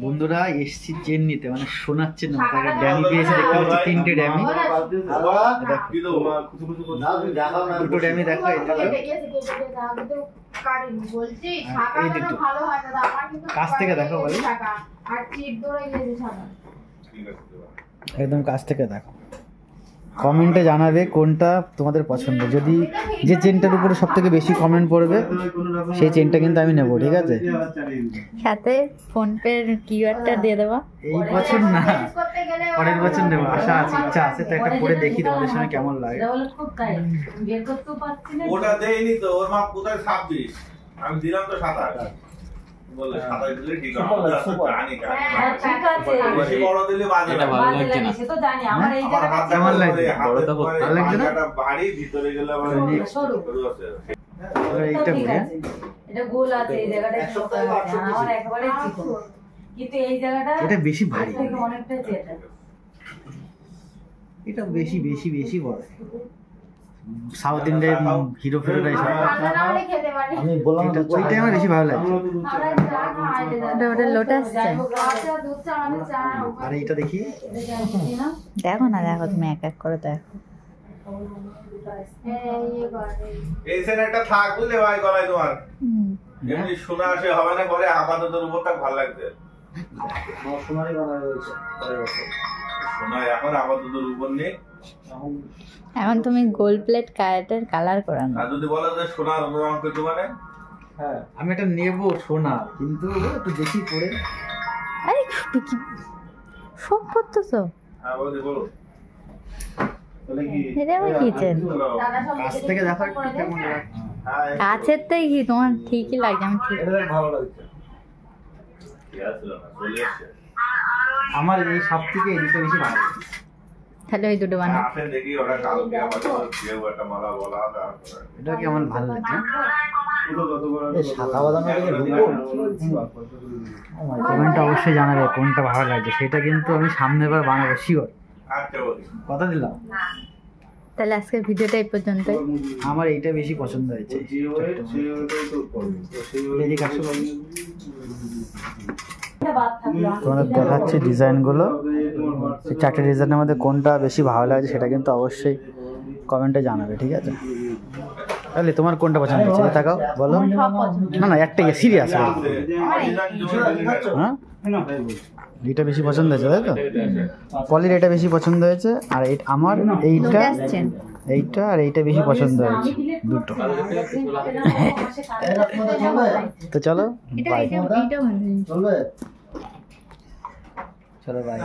বন্ধুরা এসছি চেন নিতে, মানে সোনার চেন না, তাকে ড্যামি দিয়েছে দেখতে পাচ্ছি, 3টে ড্যামি, দুটো ড্যামি দেখো, এই দুটো কাছ থেকে দেখো বলে, একদম কাছ থেকে দেখো। কমেন্টে জানাবে কোনটা তোমাদের পছন্দ, যদি যে চেনটার উপরে সব থেকে বেশি কমেন্ট পড়বে সেই চেনটা কিন্তু আমি নেবো, ঠিক আছে? সাথে ফোন পে কিউআরটা দিয়ে দেবা। এই বছর না, পরের বছর নেবো, আশা আছে, ইচ্ছা আছে, তো একটা পরে দেখি তোমাদের সঙ্গে কেমন লাগে। ওটা দেইনি তো, ওর মাপ কোথায় 26, আমি দিলাম তো 27, বলে 27 দিলে ঠিক হবে, জানি কাজ ঠিক আছে, বেশি বড় দিলে বাজে, এটা ভালো লাগছে না, সে তো জানি আমার এই জায়গাটা কেমন লাগছে, বড় তো ভালো লাগছে না, এটা ভারী, ভিতরে গেলে আবার সরু আছে। এইটা বলে এটা গোল আছে, এই জায়গাটা আমার একেবারে চিকন, কিন্তু এই জায়গাটা এটা বেশি ভারী, অনেকটা চেটা, এটা বেশি বেশি বেশি বড়। সাউথ ইন্ডিয়ান হিরো ফিরোরা এসব আমি বললাম, ওইটাই আমার বেশি ভালো লাগে। ওটা লোটাস চাই, আর এইটা দেখি, দেখো না, দেখো তুমি এক এক করে দেখো। এই সেটটা থাক বুঝলে ভাই, গলায় তোমার এমনি শোনা আসে হবে না, পরে আপাতত উপরটা ভালো লাগছে, সোনারই বানা রয়েছে পরের বছর, শোনা এখন আপাতত উপর নেই। এখন তুমি গোল্ড প্লেট কারেটের কালার করান, আর যদি বলো যে সোনার রং করতে, মানে হ্যাঁ আমি এটা নেবো সোনা, কিন্তু একটু দেখি পরে। আরে কি সব করতেছো? হ্যাঁ বলি, বলো এটা আবার কি চেন? কাছ থেকে দেখা কেমন লাগে, কাছের থেকে কি তোমার ঠিকই লাগছে, আমি ঠিক ভালো লাগছে কি আছে না চলে আসছে, আমার এই সব থেকে এই দুটো বেশি ভালো লাগে। তাহলে ওই দুটো বানাও। আসেন দেখি ওরা কালকে আবার কেউ একটা মালা বলা, তারপরে এটা কি আমার ভালো লাগছে, এই সাদা বাদামটা কি ঢুকবো? কমেন্টে অবশ্যই জানাবে কোনটা ভালো লাগছে, সেটা কিন্তু আমি সামনের বার বানাবো শিওর, আচ্ছা বলি কথা দিলাম। তাহলে আজকের ভিডিওটা এই পর্যন্ত। আমার এইটা বেশি পছন্দ হয়েছে, তোমাদের দেখাচ্ছি ডিজাইনগুলো, এই 4টে ডিজাইনের মধ্যে কোনটা বেশি ভালো লাগছে সেটা কিন্তু অবশ্যই কমেন্টে জানাবে, ঠিক আছে? তাহলে তোমার কোনটা পছন্দ হয়েছে তাকাও বলো, না না একটাই সিরিয়াস, হ্যাঁ এইটা বেশি পছন্দ হয়েছে তাই তো? পলির এটা বেশি পছন্দ হয়েছে, আর আমার এইটা, এইটা আর এইটা বেশি পছন্দ হয়েছে দুটো। তো চলো বাই, চলো বাই।